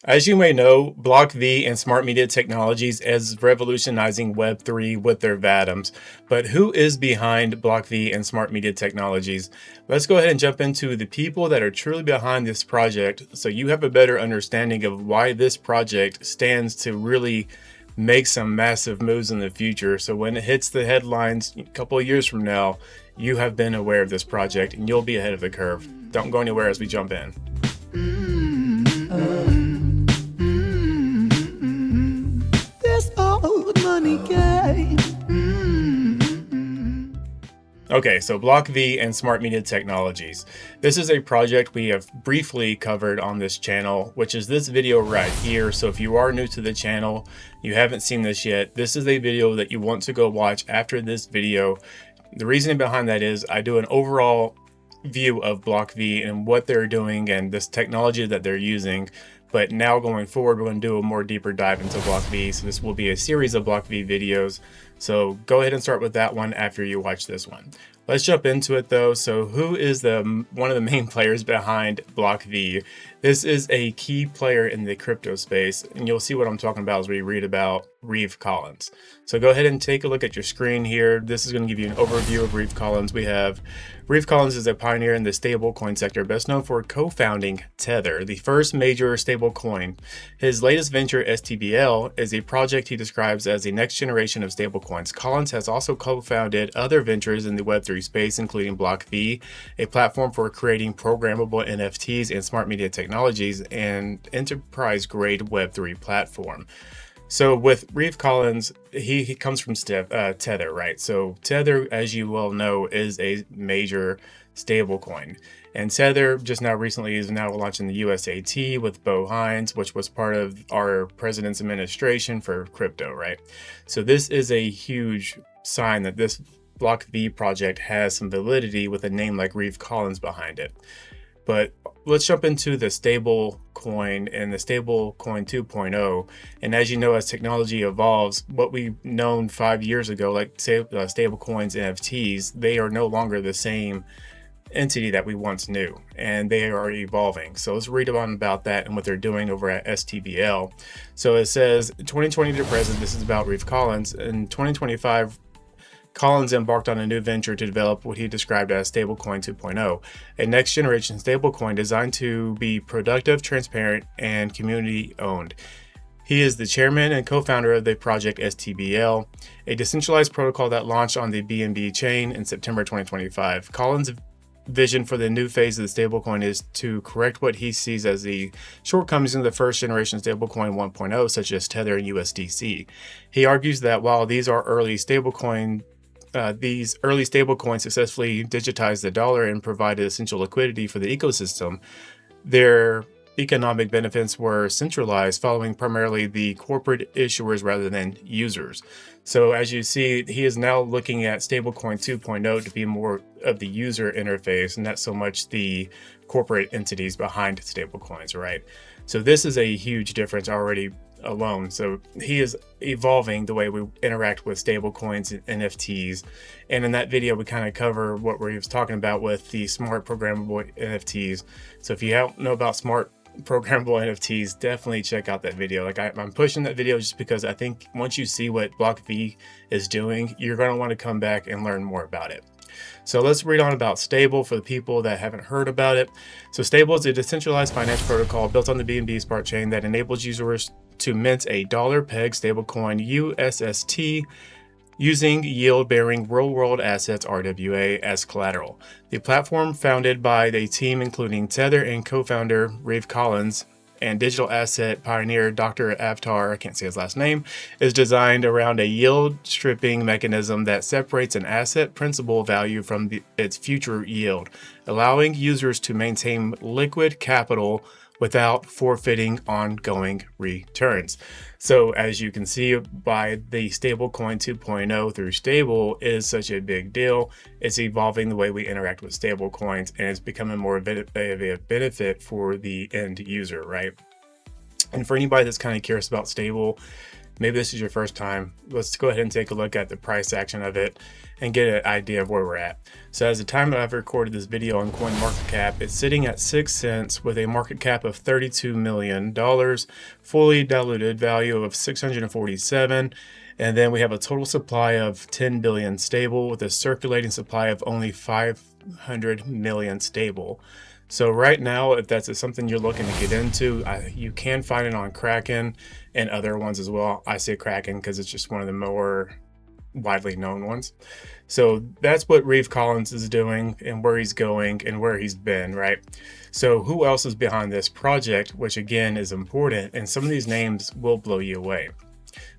As you may know, BlocKv and Smart Media Technologies is revolutionizing Web3 with their VATMs. But who is behind BlocKv and Smart Media Technologies? Let's go ahead and jump into the people that are truly behind this project so you have a better understanding of why this project stands to really make some massive moves in the future. So when it hits the headlines a couple of years from now, you have been aware of this project and you'll be ahead of the curve. Don't go anywhere as we jump in. Okay, so BlocKv and Smart Media Technologies. This is a project we have briefly covered on this channel, which is this video right here. So if you are new to the channel, you haven't seen this yet, this is a video that you want to go watch after this video. The reasoning behind that is I do an overall view of BlocKv and what they're doing and this technology that they're using. But now going forward, we're going to do a more deeper dive into BlocKv. So this will be a series of BlocKv videos. So go ahead and start with that one after you watch this one. Let's jump into it though. So who is one of the main players behind BlocKv? This is a key player in the crypto space, and you'll see what I'm talking about as we read about Reeve Collins. So go ahead and take a look at your screen here. This is going to give you an overview of Reeve Collins. Reeve Collins is a pioneer in the stablecoin sector, best known for co-founding Tether, the first major stablecoin. His latest venture, STBL, is a project he describes as the next generation of stablecoins. Collins has also co-founded other ventures in the Web3 space, including BlocKv, a platform for creating programmable NFTs and smart media technologies, and enterprise-grade Web3 platform. So with Reeve Collins, he comes from Tether, right? So Tether, as you well know, is a major stablecoin. And Tether just now recently is now launching the USAT with Bo Hines, which was part of our president's administration for crypto, right? So this is a huge sign that this BlocKv project has some validity with a name like Reeve Collins behind it. But let's jump into the stablecoin and the Stablecoin 2.0. And as you know, as technology evolves, what we've known 5 years ago, like stablecoins, NFTs, they are no longer the same entity that we once knew, and they are evolving. So let's read about that and what they're doing over at STBL. So it says 2020 to present, this is about Reeve Collins. In 2025, Collins embarked on a new venture to develop what he described as Stablecoin 2.0, a next-generation stablecoin designed to be productive, transparent, and community-owned. He is the chairman and co-founder of the project STBL, a decentralized protocol that launched on the BNB chain in September 2025. Collins' vision for the new phase of the stablecoin is to correct what he sees as the shortcomings in the first-generation stablecoin 1.0, such as Tether and USDC. He argues that while these early stablecoins successfully digitized the dollar and provided essential liquidity for the ecosystem, their economic benefits were centralized, following primarily the corporate issuers rather than users. So as you see, he is now looking at Stablecoin 2.0 to be more of the user interface and not so much the corporate entities behind stablecoins, right? So this is a huge difference already alone. So he is evolving the way we interact with stablecoins and NFTs. And in that video, we kind of cover what we was talking about with the smart programmable NFTs. So if you don't know about smart programmable NFTs, definitely check out that video. Like I'm pushing that video just because I think once you see what BlocKv is doing, you're going to want to come back and learn more about it. So let's read on about Stable for the people that haven't heard about it. So Stable is a decentralized finance protocol built on the BNB Smart Chain that enables users to mint a dollar-pegged stablecoin USST using yield-bearing real-world assets RWA as collateral. The platform, founded by a team including Tether and co-founder Reeve Collins and digital asset pioneer Dr. Avtar, I can't say his last name, is designed around a yield stripping mechanism that separates an asset principal value from its future yield, allowing users to maintain liquid capital without forfeiting ongoing returns. So as you can see by the Stablecoin 2.0 through Stable is such a big deal. It's evolving the way we interact with stablecoins, and it's becoming more of a benefit for the end user, right? And for anybody that's kind of curious about Stable, maybe this is your first time. Let's go ahead and take a look at the price action of it and get an idea of where we're at. So as the time I've recorded this video on CoinMarketCap, it's sitting at 6 cents with a market cap of $32 million, fully diluted value of 647. And then we have a total supply of 10 billion stable with a circulating supply of only 500 million stable. So right now, if that's something you're looking to get into, you can find it on Kraken and other ones as well. I say Kraken because it's just one of the more widely known ones. So that's what Reeve Collins is doing and where he's going and where he's been, right? So who else is behind this project, which again is important, and some of these names will blow you away.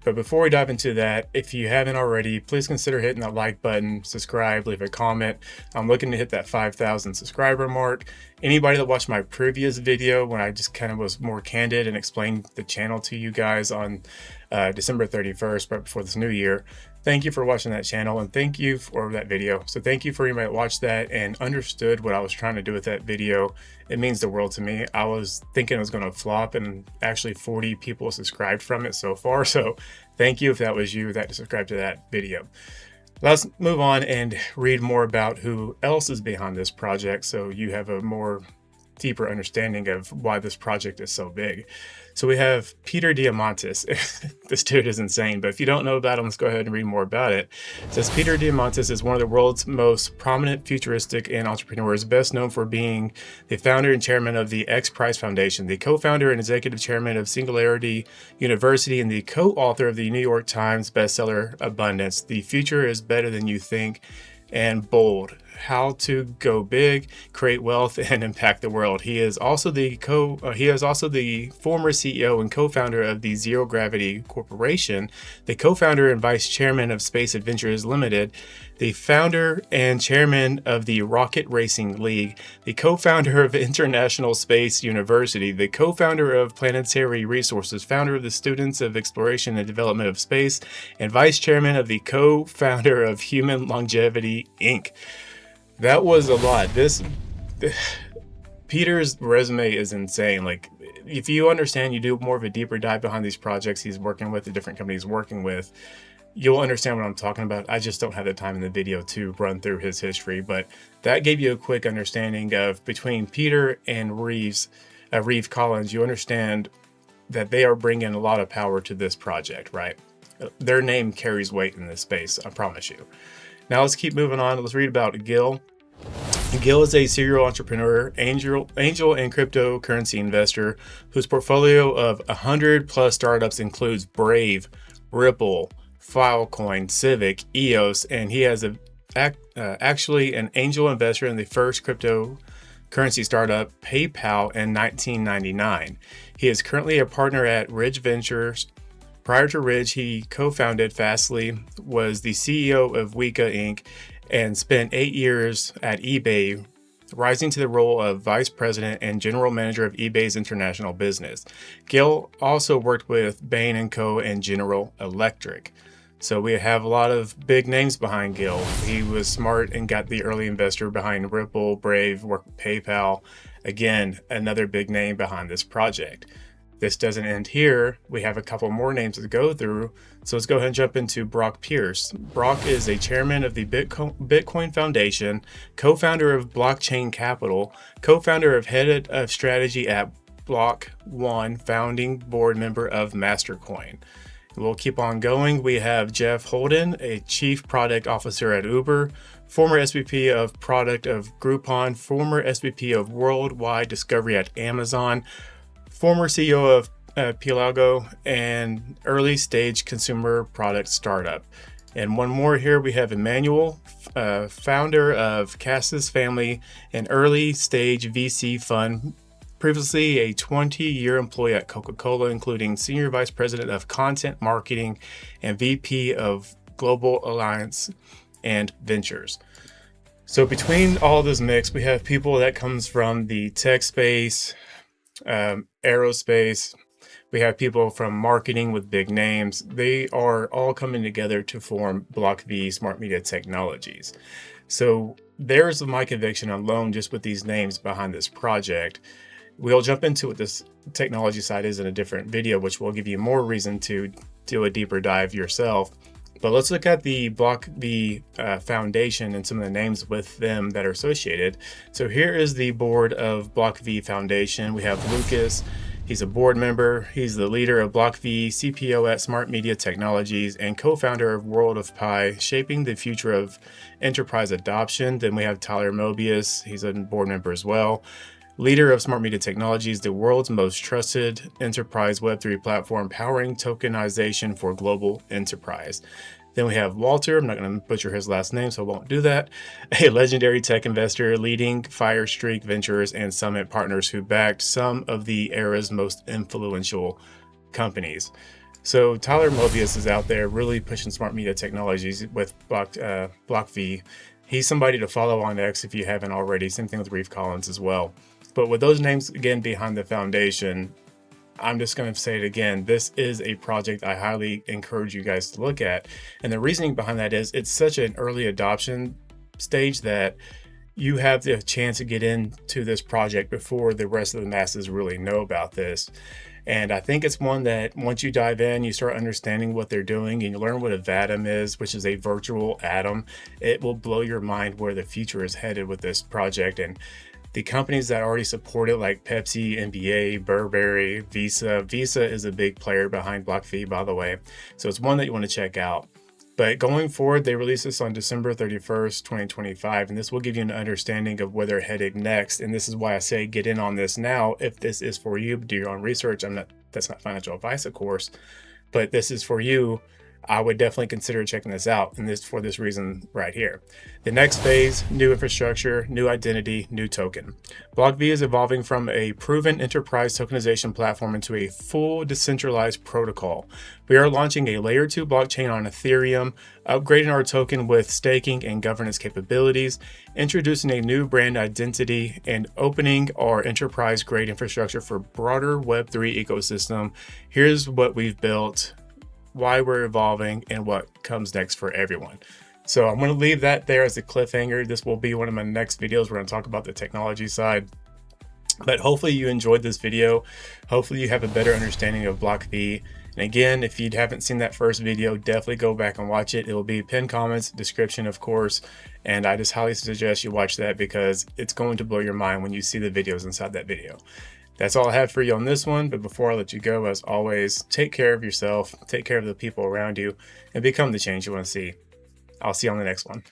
But before we dive into that, if you haven't already, please consider hitting that like button, subscribe, leave a comment. I'm looking to hit that 5,000 subscriber mark. Anybody that watched my previous video when I just kind of was more candid and explained the channel to you guys on December 31st, right before this new year, thank you for watching that channel and thank you for that video. So thank you for anybody that watched that and understood what I was trying to do with that video. It means the world to me. I was thinking it was going to flop and actually 40 people subscribed from it so far. So thank you if that was you that subscribed to that video. Let's move on and read more about who else is behind this project so you have a more deeper understanding of why this project is so big. So we have Peter Diamandis. This dude is insane, but if you don't know about him, let's go ahead and read more about it. It says Peter Diamandis is one of the world's most prominent futuristic and entrepreneurs, best known for being the founder and chairman of the XPRIZE Foundation, the co-founder and executive chairman of Singularity University, and the co-author of the New York Times bestseller Abundance: The Future is Better Than You Think, and Bold: How to Go Big, Create Wealth, and Impact the World. He is also the former CEO and co-founder of the Zero Gravity Corporation, the co-founder and vice chairman of Space Adventures Limited, the founder and chairman of the Rocket Racing League, the co-founder of International Space University, the co-founder of Planetary Resources, founder of the Students of Exploration and Development of Space, and vice chairman of the co-founder of Human Longevity, Inc. That was a lot. Peter's resume is insane. Like, if you understand, you do more of a deeper dive behind these projects he's working with, the different companies he's working with, you'll understand what I'm talking about. I just don't have the time in the video to run through his history, but that gave you a quick understanding of between Peter and Reeve Collins. You understand that they are bringing a lot of power to this project, right? Their name carries weight in this space, I promise you. Now let's keep moving on. Let's read about Gil. Gil is a serial entrepreneur, angel and cryptocurrency investor whose portfolio of 100+ startups includes Brave, Ripple, Filecoin, Civic, EOS, and he has actually an angel investor in the first cryptocurrency startup, PayPal, in 1999. He is currently a partner at Ridge Ventures. Prior to Ridge, he co-founded Fastly, was the CEO of Weka Inc., and spent 8 years at eBay, rising to the role of vice president and general manager of eBay's international business. Gil also worked with Bain & Co. and General Electric. So we have a lot of big names behind Gil. He was smart and got the early investor behind Ripple, Brave, worked with PayPal. Again, another big name behind this project. This doesn't end here. We have a couple more names to go through. So let's go ahead and jump into Brock Pierce. Brock is a chairman of the Bitcoin Foundation, co-founder of Blockchain Capital, co-founder of head of strategy at Block1, founding board member of Mastercoin. We'll keep on going. We have Jeff Holden, a chief product officer at Uber, former SVP of product of Groupon, former SVP of worldwide discovery at Amazon, former CEO of Pelago, and early stage consumer product startup. And one more here, we have Emmanuel, founder of Cassis Family, an early stage VC fund, previously a 20-year employee at Coca-Cola, including senior vice president of content marketing and VP of global alliance and ventures. So between all this mix, we have people that comes from the tech space, aerospace. We have people from marketing with big names. They are all coming together to form BlocKv Smart Media Technologies. So there's my conviction alone just with these names behind this project. We'll jump into what this technology side is in a different video, which will give you more reason to do a deeper dive yourself. But let's look at the BlocKv Foundation and some of the names with them that are associated. So here is the board of BlocKv Foundation. We have Lucas. He's a board member. He's the leader of BlocKv, CPO at Smart Media Technologies, and co-founder of World of Pi, shaping the future of enterprise adoption. Then we have Tyler Mobius. He's a board member as well. Leader of Smart Media Technologies, the world's most trusted enterprise Web3 platform, powering tokenization for global enterprise. Then we have Walter, I'm not going to butcher his last name, so I won't do that. A legendary tech investor leading Firestreak Ventures and Summit Partners, who backed some of the era's most influential companies. So Tyler Mobius is out there really pushing smart media technologies with BlocKv. He's somebody to follow on X if you haven't already. Same thing with Reeve as well. But with those names again behind the foundation, I'm just going to say it again, this is a project I highly encourage you guys to look at. And the reasoning behind that is it's such an early adoption stage that you have the chance to get into this project before the rest of the masses really know about this. And I think it's one that once you dive in, you start understanding what they're doing and you learn what a VATM is, which is a virtual atom. It will blow your mind where the future is headed with this project. And the companies that already support it, like Pepsi, NBA, Burberry, Visa. Visa is a big player behind BlocKv, by the way. So it's one that you want to check out. But going forward, they release this on December 31st, 2025, and this will give you an understanding of where they're headed next. And this is why I say get in on this now. If this is for you, do your own research. That's not financial advice, of course, but this is for you. I would definitely consider checking this out, and this for this reason right here. The next phase, new infrastructure, new identity, new token. BlocKv is evolving from a proven enterprise tokenization platform into a full decentralized protocol. We are launching a layer 2 blockchain on Ethereum, upgrading our token with staking and governance capabilities, introducing a new brand identity, and opening our enterprise grade infrastructure for broader Web3 ecosystem. Here's what we've built, why we're evolving, and what comes next for everyone. So I'm going to leave that there as a cliffhanger. This will be one of my next videos. We're going to talk about the technology side, but hopefully you enjoyed this video. Hopefully you have a better understanding of BlocKv. And again, if you haven't seen that first video, definitely go back and watch it. It will be pinned comments, description, of course. And I just highly suggest you watch that because it's going to blow your mind when you see the videos inside that video. That's all I have for you on this one, but before I let you go, as always, take care of yourself, take care of the people around you, and become the change you want to see. I'll see you on the next one.